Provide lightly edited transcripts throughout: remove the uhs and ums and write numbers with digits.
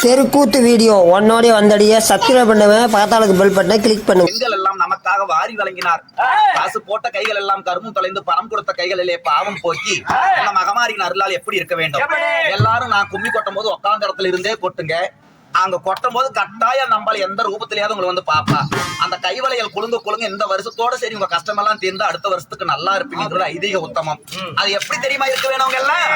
தெருக்கூத்து வீடியோ உன்னோடய வந்தடிய சப்ஸ்கிரைப் பண்ணுவேன், பக்கத்தாளுக்கு பெல் பட்டனை கிளிக் பண்ணுங்க. பெண்கள் எல்லாம் நமக்காக வாரி வழங்கினார். காசு போட்ட கைகள் எல்லாம் கரும்பு தொலைந்து பணம் கொடுத்த கைகளிலே பாவம் போக்கி நம்ம மகமாரின் அருளால் எப்படி இருக்க வேண்டும். எல்லாரும் நான் கும்மி கொட்டும் போது உட்கார்ந்த இடத்துல இருந்தே கொட்டுங்க. அங்க கொட்டும் போது கட்டாயம் நம்மள எந்த ரூபத்திலேயாவது உங்களை வந்து பாப்பா. அந்த கைவளையல் குலுங்க இந்த வருஷத்தோட சரி உங்க கஷ்டம் எல்லாம் தீர்ந்து அடுத்த வருஷத்துக்கு நல்லா இருப்பீங்கிறது ஐதீக உத்தமம். அது எப்படி தெரியுமா இருக்க வேணும் எல்லாம்.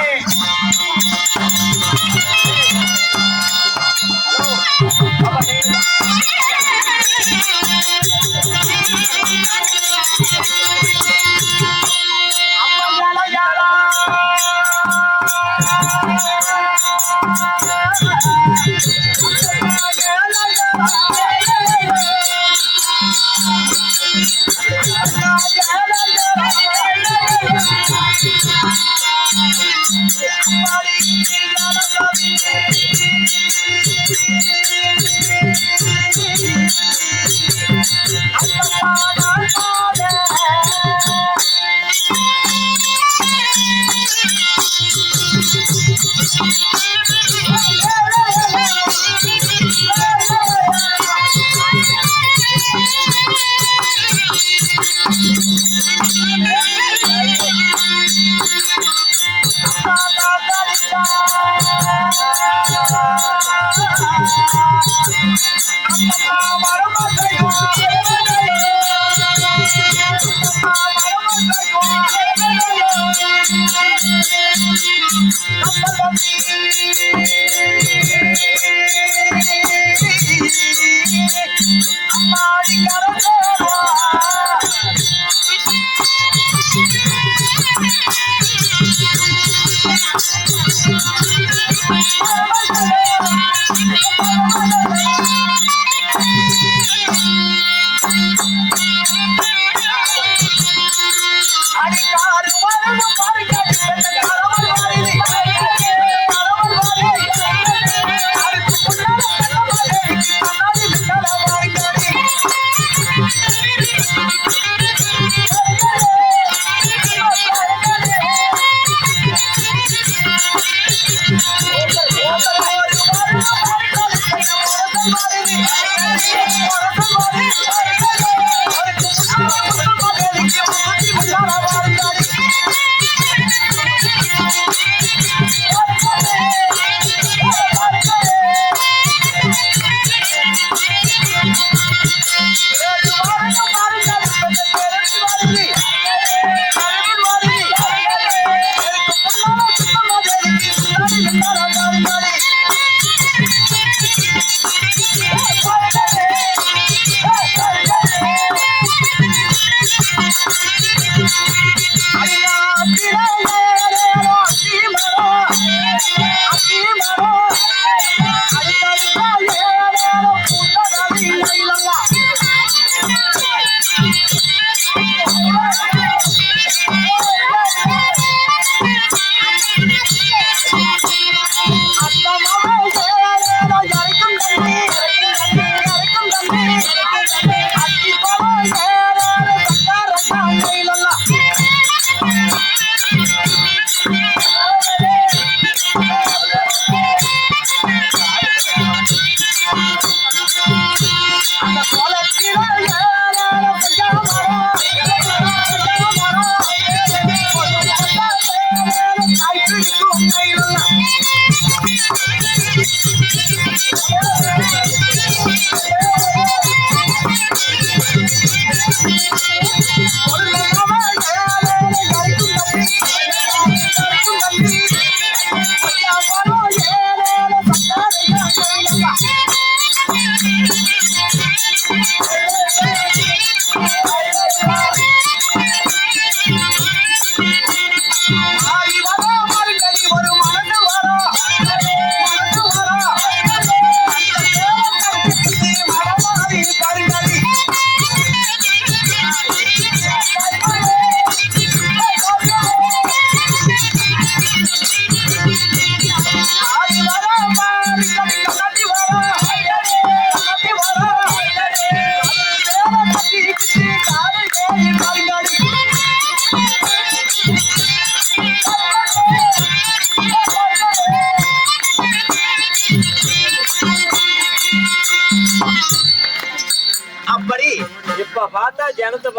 இப்ப பார்த்தா ஜனத்தை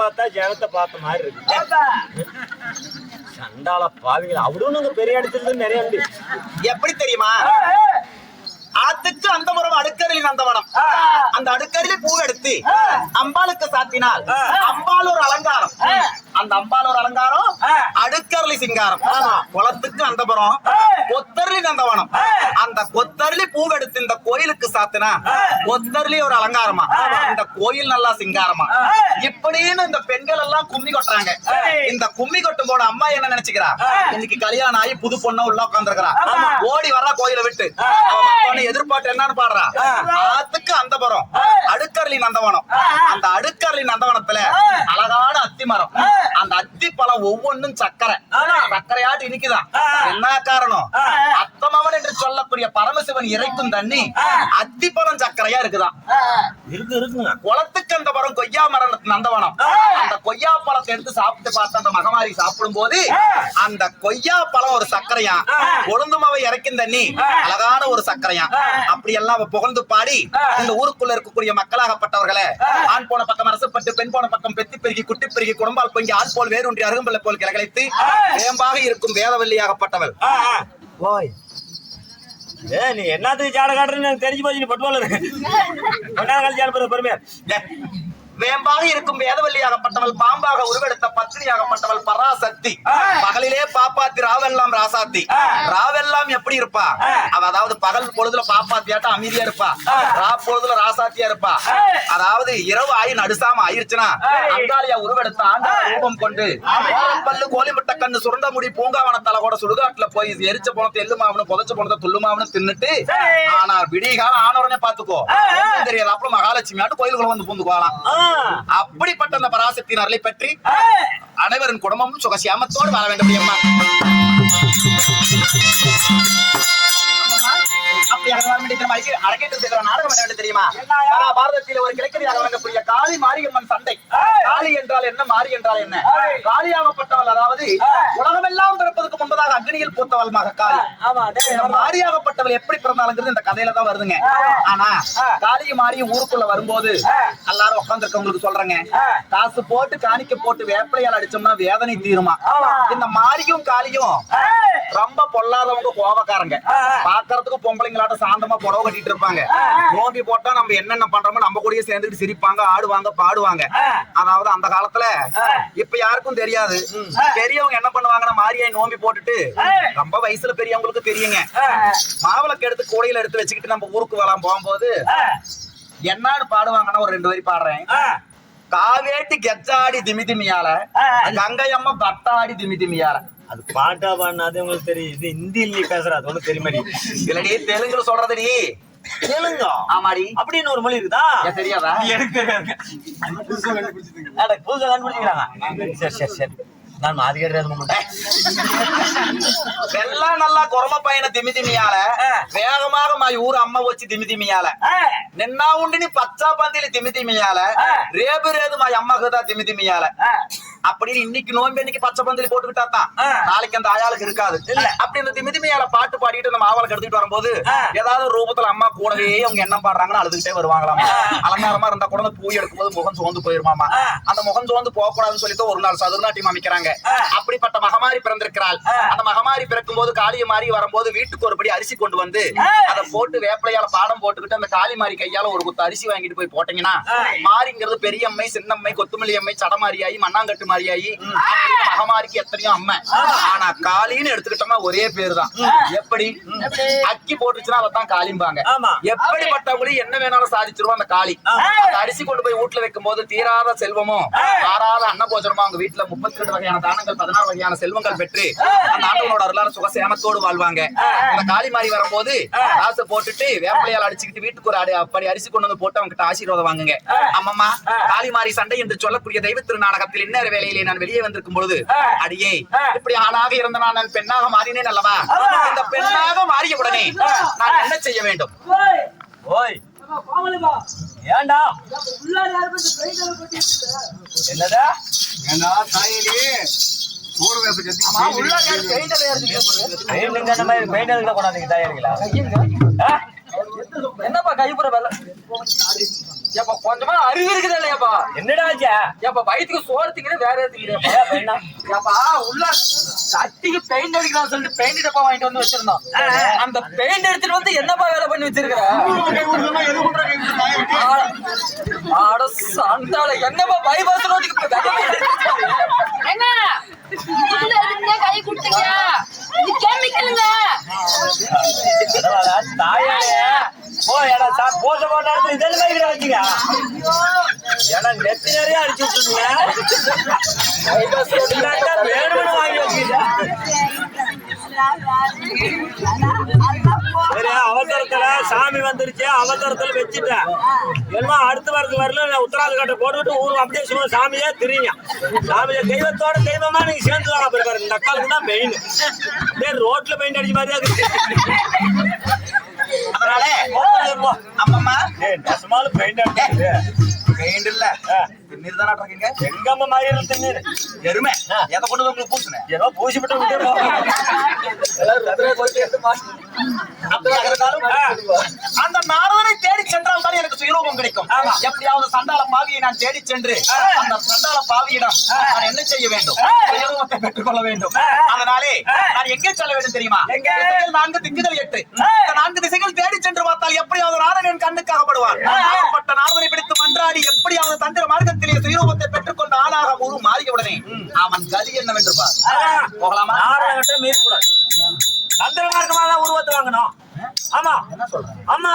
பார்த்த மாதிரி இருக்கு. சண்டால பாவிகள் அவருன்னு பெரிய இடத்துல நிறைய உண்டு. எப்படி தெரியுமா? ஆத்துக்கு அந்த மரம் அடுக்கரில் அந்த மரம் அந்த அடுக்கரில் பூ எடுத்து அம்பாளுக்கு சாத்தினால் அம்பாள் ஒரு அலங்காரம். அந்த அம்பாள் ஒரு அலங்காரம், அடுக்கரளி சிங்காரம். குளத்துக்கு அந்த மரம் கொத்தரளி நந்தவனம். அந்த கொத்தரளி பூ எடுத்து இந்த கோயிலுக்கு சாத்தினா கொத்தரளி ஒரு அலங்காரமா, இந்த கோயில் நல்லா சிங்காரமா. இப்படின்னு இந்த பெண்கள் எல்லாம் கும்மி கொட்டுறாங்க. இந்த கும்மி கொட்டும் போட அம்மா என்ன நினைச்சுக்கிறா? இன்னைக்கு கல்யாணம் ஆகி புது பொண்ணு உள்ள உட்காந்துருக்கிறா. ஓடி வர்றா கோயிலை விட்டு. எதிர்பார்த்து என்னன்னு பாடுறா? ஆத்துக்கு அந்த மரம் அடுக்கரளி நந்தவனம். அந்த அடுக்கரளி நந்தவனத்துல அழகான அத்தி மரம். அந்த அத்தி பழம் ஒவ்வொன்றும் சக்கரையாட்டு இனிக்குதான். என்ன காரணம்? அத்தமவன் என்று சொல்லக்கூடிய பரமசிவன் இறைக்கும் தண்ணி அத்தி பழம் சக்கரையா இருக்குதான். இருக்குங்க. குளத்துக்கு அந்த மரம் கொய்யா மரம் நந்தவனம். அந்த கொய்யா பழத்தை எடுத்து சாப்பிட்டு பார்த்த அந்த மகமாரி சாப்பிடும் போது அந்த கொய்யா பழம் ஒரு சக்கரையா, கொழுந்துமாவை இறைக்கும் தண்ணி அழகான ஒரு சக்கரையா. அப்படி எல்லாம் புகழ்ந்து பாடி இந்த ஊருக்குள்ள இருக்கக்கூடிய மக்களாகப்பட்டவர்களை ஆண் போன பக்கம் அரசுப்பட்டு, பெண் போன பக்கம் பெத்தி பெருகி, குட்டி பெருகி, குடும்பால் பொங்கி, ஆள் போல் வேரூன்றி, அருகம்பிள்ளை போல் கிளகலைத்து வேம்பாக இருக்கும் வேதவல்லியாகப்பட்டவள். ஓய், நீ என்னத்துக்கு ஜாட காட்டுறன்னு தெரிஞ்சு போச்சு. நீ பட்டுவாள் ஜாட பெருமையா வேம்பாக இருக்கும் வேதவல்லியாகப்பட்டவள், பாம்பாக உருவெடுத்த பத்தினியாகப்பட்டவள் பராசக்தி. பகலிலே பாப்பாத்தி, ராவெல்லாம் ராசாத்தி. ராவெல்லாம் எப்படி இருப்பா? அவ அதாவது பகல் பொழுதுல பாப்பாத்தியாட்ட அமைதியா இருப்பா, ரா பொழுதுல ராசாத்தியா இருப்பா. அதாவது இரவு ஆயி நடுசாம ஆயிருச்சுன்னா அங்காளியா உருவெடுத்த ஆண்டாள ரூபம் கொண்டு பல்லு, கோலிமுட்ட கண்ணு, சுருண்ட முடி, பூங்காவன தலை கூட சுடுகாட்டுல போய் எரிச்ச போனத்தை எள்ளு மாவனும் புதைச்ச போனத்தை துள்ளு மாவனும் தின்னுட்டு, ஆனா விடிகாலம் ஆனவரனே பாத்துக்கோ தெரியாது அப்புறம் மகாலட்சுமி ஆட்டு கோயிலுக்குள்ள வந்து பூந்துக்குவாளாம். அப்படிப்பட்ட அந்த பராசக்தியின் அருளை பற்றி அனைவரின் குடும்பமும் சுகசியாமத்தோடு வாழ வேண்டும். அம்மா தெரியுமா? பாரதத்தில் ஒரு கிழக்கடியாக வழங்கக்கூடிய காளி மாரியம்மன் சண்டை. காளி என்றால் என்ன, மாரி என்றால் என்ன? காளியாகப்பட்டவள் அதாவது உலகமெல்லாம் பிறப்பதற்கு முன்பதாக அக்னியில் பூத்தவள் மகாகாளி. மாரியாகப்பட்டவள் எப்படி பிறந்தாலுங்கிறது இந்த கதையில தான் வருதுங்க. ஆனா காளி மாரி ஊருக்குள்ள வரும்போது எல்லாரும் உட்கார்ந்துருக்கவங்களுக்கு சொல்றேங்க, காசு போட்டு காணிக்க போட்டு வேப்பிலையால் அடிச்சோம்னா வேதனை தீருமா? இந்த மாரியும் காளியும் ரொம்ப பொல்லாதவங்க, கோபக்காரங்க. பாக்குறதுக்கு பொம்பளைங்களாட்ட சாந்தமா புடவை கட்டிட்டு இருப்பாங்க. நோம்பி போட்டா நம்ம என்னென்ன பண்றோமோ நம்ம கூடயே சேர்ந்துட்டு சிரிப்பாங்க, ஆடுவாங்க, பாடுவாங்க. அதாவது அந்த காலத்துல இப்ப யாருக்கும் தெரியாது. பெரியவங்க என்ன பண்ணுவாங்கன்னா மாரியாய் நோம்பி போட்டுட்டு ரொம்ப வயசுல பெரியவங்களுக்கு தெரியுங்க, மாவிளக்கு எடுத்து கூடையில எடுத்து வச்சுக்கிட்டு நம்ம ஊருக்கு வரலாம் போகும்போது என்னன்னு பாடுவாங்கன்னா ஒரு 2 வரி பாடுறேன். காவேட்டி கெச்சாடி திமி திமியால, கங்கையம்மா பட்டாடி திமி திமியால. அது பாட்டா பாடினாதே உங்களுக்கு தெரியும். இது ஹிந்தியில பேசுற அது ஒண்ணு தெரியுமா? இல்லடி தெலுங்குல சொல்றதுடி. தெலுங்கா? ஆமாடி. அப்படின்னு ஒரு மொழி இருக்குதா? தெரியாதா? எனக்கு தெரியாது. புதுசா கண்டுபிடிச்சிக்கிறாங்க. சரி நான் மாதிரி எல்லாம் நல்லா குரம பையனை திமி திமியால, வேகமாக மா ஊர் அம்மா வச்சு திமி திமியால, நின்னா உண்டு பச்சா பந்தியில திமி திமியால, ரேபு ரேது மா அம்மாக்குதா திமி திமியால. அப்படின்னு இன்னைக்கு நோம்பி அன்னைக்கு பச்சை பந்தலி போட்டுக்கிட்டா தான் நாளைக்கு அந்த ஆயாளுக்கு இருக்காது. அப்படி இந்த திமிதிமையால பாட்டு பாடிட்டு நம்ம மாவளுக்கு எடுத்துட்டு வரும்போது ஏதாவது ஒரு ரூபத்துல அம்மா கூடவே அவங்க என்ன பாடுறாங்கன்னு அழுதுகிட்டே வருவாங்களாமா. அலங்காரமா இருந்தா கூட பூ எடுக்கும் போது முகம் சோர்ந்து போயிருமாமா. அந்த முகம் சோர்ந்து போக கூடாதுன்னு சொல்லிட்டு ஒரு நாள் சதுர்நாட்டியம் அமைக்கிறாங்க. அப்படிப்பட்ட மகமாரி பிறந்திருக்கிறாள். அந்த மகமாரி பிறக்கும் போது காளிய மாறி வரும்போது வீட்டுக்கு ஒருபடி அரிசி கொண்டு வந்து அதை போட்டு வேப்பிலையால பாடம் போட்டுக்கிட்டு அந்த காளி மாறி கையால ஒரு குத்து அரிசி வாங்கிட்டு போய் போட்டீங்கன்னா மாரிங்கிறது பெரியம்மை, சின்னம்மை, கொத்துமல்லி அம்மை, சடமாரியாயி, மண்ணாங்கட்டு மாரியாயி, மகமாரிக்கு எத்தனையோ அம்மை. ஆனா காளின்னு எடுத்துக்கிட்டோம்னா ஒரே பேரு தான். எப்படி அக்கி போட்டுச்சுன்னா அதான் காளிம்பாங்க. எப்படிப்பட்டவங்களும் என்ன வேணாலும் சாதிச்சிருவோம் அந்த காளி. அந்த அரிசி கொண்டு போய் வீட்டுல வைக்கும் போது தீராத செல்வமும் மாறாத அன்னபோஜனமும் அவங்க வீட்டுல 32 வகையான தானங்கள், 16 வகையான செல்வங்கள் பெற்று அந்த ஆண்டவனோட அருளான சுகசேமத்தோடு வாழ்வாங்க. அந்த காளி மாறி வரும்போது காசை போட்டுட்டு வேப்பிலையால் அடிச்சுக்கிட்டு வீட்டுக்கு ஒரு அப்படி அரிசி கொண்டு வந்து போட்டு அவங்க கிட்ட ஆசீர்வாதம் வாங்குங்க. அம்மம்மா காளி மாறி சண்டை என்று சொல்லக்கூடிய தெய்வ திருநாடகத்தில் இன்னொரு வேலையிலே நான் வெளியே வந்திருக்கும் பொழுது அடியே இப்படி ஆணாக இருந்த நான் பெண்ணாக மாறினேன் அல்லவா? இந்த பெண்ணாக மாறிய உடனே நான் என்ன செய்ய வேண்டும்? ஓய் ஏண்டா என்னடா ஏண்டா தாயிலே ஊர்வேச அம்மா உள்ள பெயிண்ட் பெயிண்ட் கொண்டாந்தீங்க தயாரிங்களா? என்னப்பா கைப்புற வேலை ஏப்பா கொஞ்சமா அறிவு இருக்குதா இல்லையாப்பா? என்னடா ஆச்சா? ஏப்பா வயிற்றுக்கு சோறு திங்கிற வேற ஏத்துக்கிறேன். ஏப்பா உள்ள சட்டிக்கு பெயிண்ட் அடிக்கலாம் சொல்லிட்டு பெயிண்ட் டப்பா வாங்கிட்டு வந்து வச்சிருந்தோம். அந்த பெயிண்ட் எடுத்துட்டு வந்து என்னப்பா வேலை பண்ணி வச்சிருக்கிற? ஆட சண்டால என்னப்பா பைபாஸ் ரோட்டுக்கு என்ன கை கொடுத்தீங்க? இது கெமிக்கலுங்க. தாயாரே ஓ எடா போச போட்ட இடத்துல இதெல்லாம் வைக்கிற வச்சுங்க. ஏன்னா நெத்தி நிறைய அடிச்சு விட்டுருங்க. வேணும்னு வாங்கி வச்சுக்கிட்டா சரி. அவசரத்துல சாமி வந்துருச்சு, அவசரத்துல வச்சுட்டேன். எல்லாம் அடுத்த வாரத்துக்கு வரல உத்தராது கட்டை போட்டுவிட்டு ஊருக்கு அப்படியே சும்மா சாமியே திரிங்க. சாமியை தெய்வத்தோட தெய்வமா நீங்க சேர்ந்து வாங்க போயிருக்காரு. இந்த அக்காளுக்கு தான் மெயின். ரோட்ல பெயிண்ட் அடிச்ச மாதிரி அது. அதனால அம்மம்மா நெசமாலும் பெயிண்ட் அடிச்சு பெயிண்ட் இல்ல திருநீர் தானே இருக்கீங்க. எங்க அம்மா மாதிரி திருநீர் எருமை எதை கொண்டு வந்து உங்களுக்கு பூசுனேன்? ஏதோ பூசி விட்டு அந்த நாரதனை தேடி சென்றால் தான் எனக்கு சுயரூபம் கிடைக்கும். எப்படியாவது சண்டாள பாவியை நான் தேடி சென்று அந்த சண்டாள பாவியிடம் நான் என்ன செய்ய வேண்டும்? சுயரூபத்தை பெற்றுக்கொள்ள வேண்டும். அதனாலே நான் எங்கே செல்ல வேண்டும் தெரியுமா? திசைகள் 4 திக்குகள் 8. இந்த 4 திசைகள் தேடி சென்று பார்த்தால் எப்படியாவது நாரதன் என் கண்ணுக்கு அகப்படுவான். அப்பட்ட நாரதனை பிடித்து மன்றாடி எப்படியாவது தந்திர மார்க்கத்திலே சுயரூபத்தை பெற்றுக்கொண்ட ஆளாக முழு மாறிய உடனே அவன் கதி என்னவென்று பார். போகலாமா? மீறி கூடாது. தந்திர மார்க்கமாக தான் உருவத்தை வாங்கணும். ஆமா என்ன சொல்றேன்? ஆமா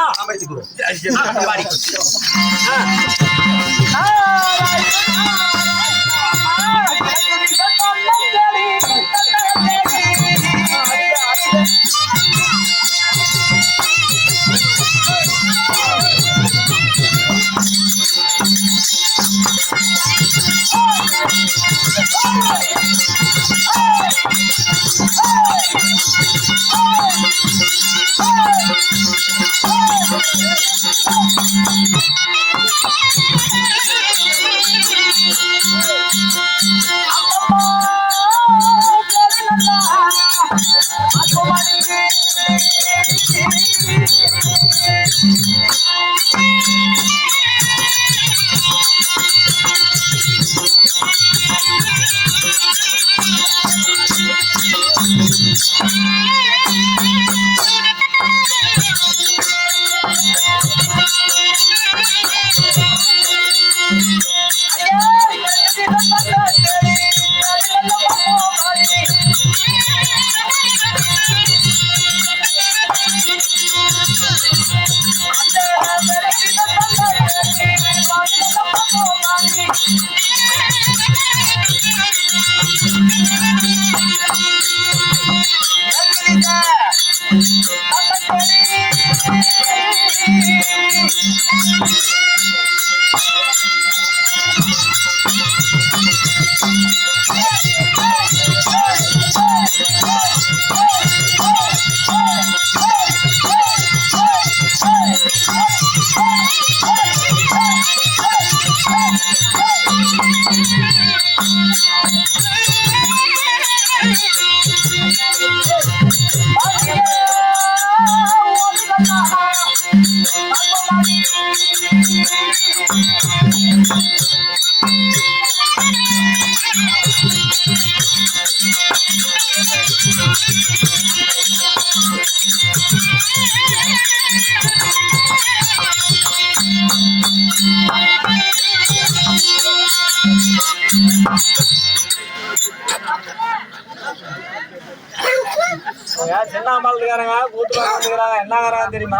சின்னாம்பாளத்துக்காரங்க கூட்டு வந்துக்கிறாங்க. என்னங்கிறாங்க தெரியுமா?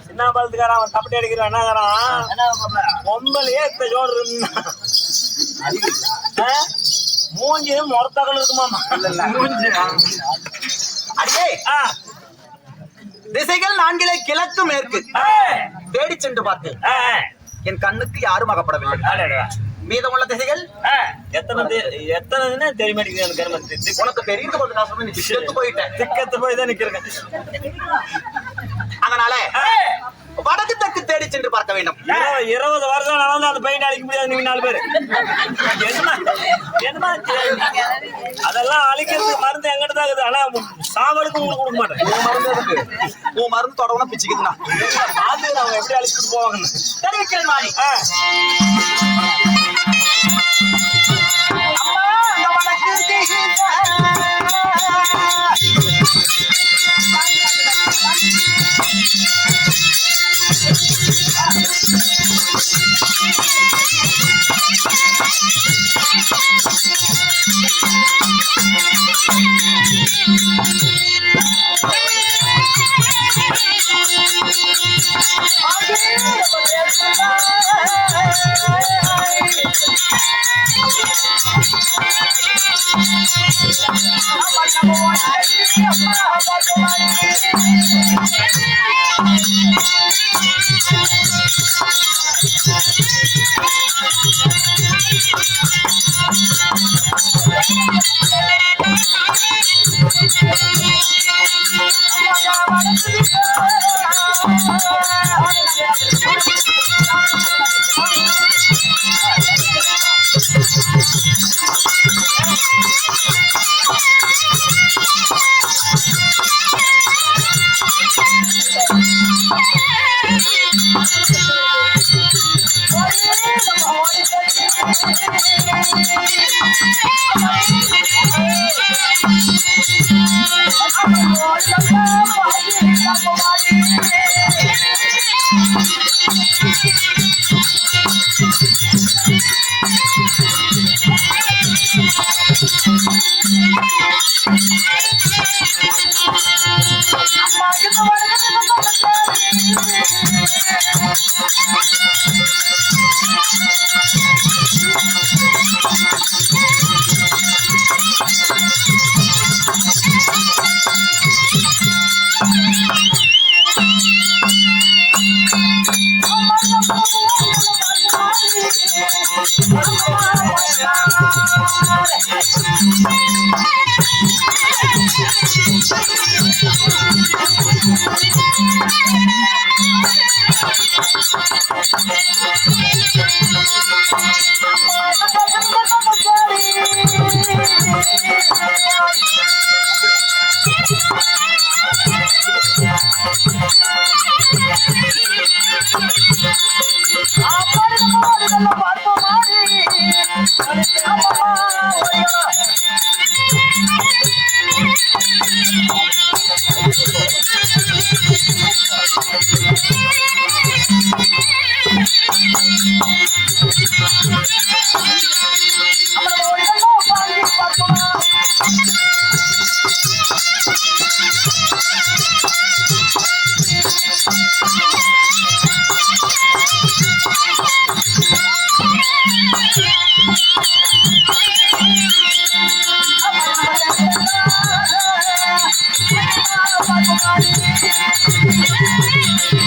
சின்னாம்பாளத்துக்காரன் அவன் தப்பட்டி அடிக்கிறான். என்னங்கிறான்? பொம்பளையே இந்த ஜோடு மூஞ்சி முறத்தகல் இருக்குமாமா. அடியே திசைகள் 4 கிழக்கு மேற்கு தேடி சென்று பார்த்தேன். என் கண்ணுக்கு யாரும் அகப்படவில்லை. மீதமுள்ள திசைகள் எத்தனை தெரிய மாட்டேங்குது. உனக்கு தெரிந்து கொண்டு நான் சொன்ன செத்து போயிட்டேன். திக்கத்து போய் தான் நிக்கிறேன். அதனால வடக்கு தெற்கு தேடி சென்று பார்க்க வேண்டும். 20 வருஷம் நடந்து அந்த பெயிண்ட் அடிக்க முடியாது. நீங்க 4 பேரு என்னமா அதெல்லாம் அழிக்கிறதுக்கு மருந்து எங்கிட்ட தான் இருக்குது. ஆனா சாவடுக்கு உங்களுக்கு கொடுக்க மாட்டேன். உன் மருந்து தொடவனா பிச்சுக்குதுண்ணா. அவங்க எப்படி அழிச்சிட்டு போவாங்க தெரிவிக்கிறேன் மாணி. Thank you.